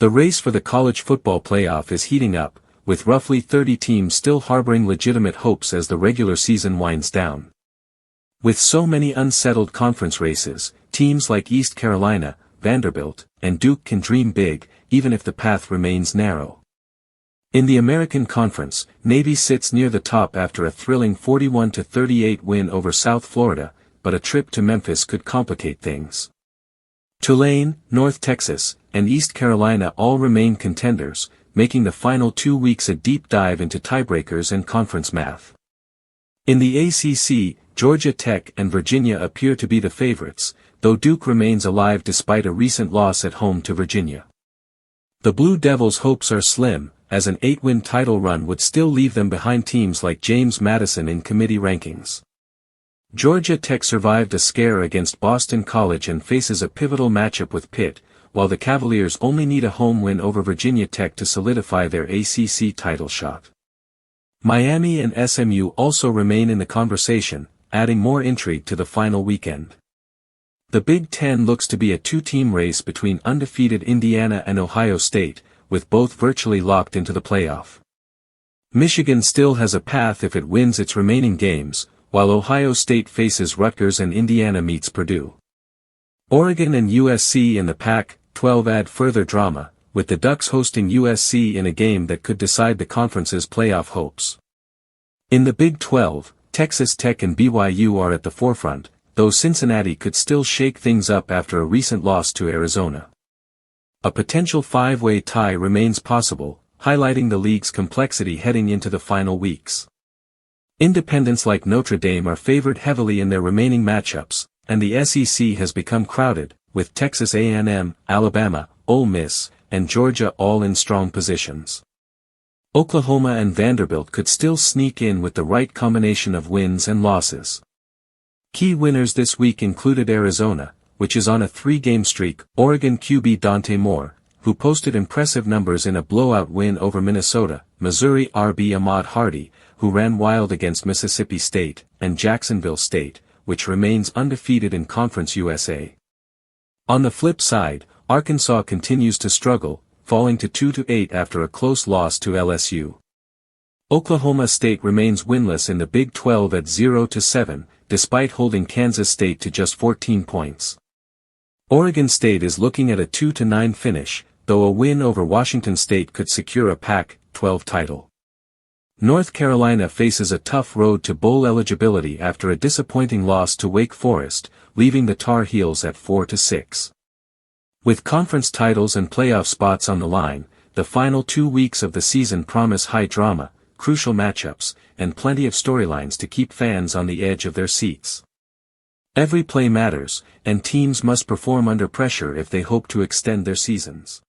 The race for the college football playoff is heating up, with roughly 30 teams still harboring legitimate hopes as the regular season winds down. With so many unsettled conference races, teams like East Carolina, Vanderbilt, and Duke can dream big, even if the path remains narrow. In the American Conference, Navy sits near the top after a thrilling 41-38 win over South Florida, but a trip to Memphis could complicate things. Tulane, North Texas, and East Carolina all remain contenders, making the final 2 weeks a deep dive into tiebreakers and conference math. In the ACC, Georgia Tech and Virginia appear to be the favorites, though Duke remains alive despite a recent loss at home to Virginia. The Blue Devils' hopes are slim, as an 8-win title run would still leave them behind teams like James Madison in committee rankings. Georgia Tech survived a scare against Boston College and faces a pivotal matchup with Pitt, while the Cavaliers only need a home win over Virginia Tech to solidify their ACC title shot. Miami and SMU also remain in the conversation, adding more intrigue to the final weekend. The Big Ten looks to be a two-team race between undefeated Indiana and Ohio State, with both virtually locked into the playoff. Michigan still has a path if it wins its remaining games, while Ohio State faces Rutgers and Indiana meets Purdue. Oregon and USC in the Pac-12 add further drama, with the Ducks hosting USC in a game that could decide the conference's playoff hopes. In the Big 12, Texas Tech and BYU are at the forefront, though Cincinnati could still shake things up after a recent loss to Arizona. A potential 5-way tie remains possible, highlighting the league's complexity heading into the final weeks. Independents like Notre Dame are favored heavily in their remaining matchups, and the SEC has become crowded, with Texas A&M, Alabama, Ole Miss, and Georgia all in strong positions. Oklahoma and Vanderbilt could still sneak in with the right combination of wins and losses. Key winners this week included Arizona, which is on a 3-game streak, Oregon QB Dante Moore, who posted impressive numbers in a blowout win over Minnesota, Missouri RB Ahmad Hardy, who ran wild against Mississippi State, and Jacksonville State, which remains undefeated in Conference USA. On the flip side, Arkansas continues to struggle, falling to 2-8 after a close loss to LSU. Oklahoma State remains winless in the Big 12 at 0-7, despite holding Kansas State to just 14 points. Oregon State is looking at a 2-9 finish, though a win over Washington State could secure a Pac-12 title. North Carolina faces a tough road to bowl eligibility after a disappointing loss to Wake Forest, leaving the Tar Heels at 4-6. With conference titles and playoff spots on the line, the final 2 weeks of the season promise high drama, crucial matchups, and plenty of storylines to keep fans on the edge of their seats. Every play matters, and teams must perform under pressure if they hope to extend their seasons.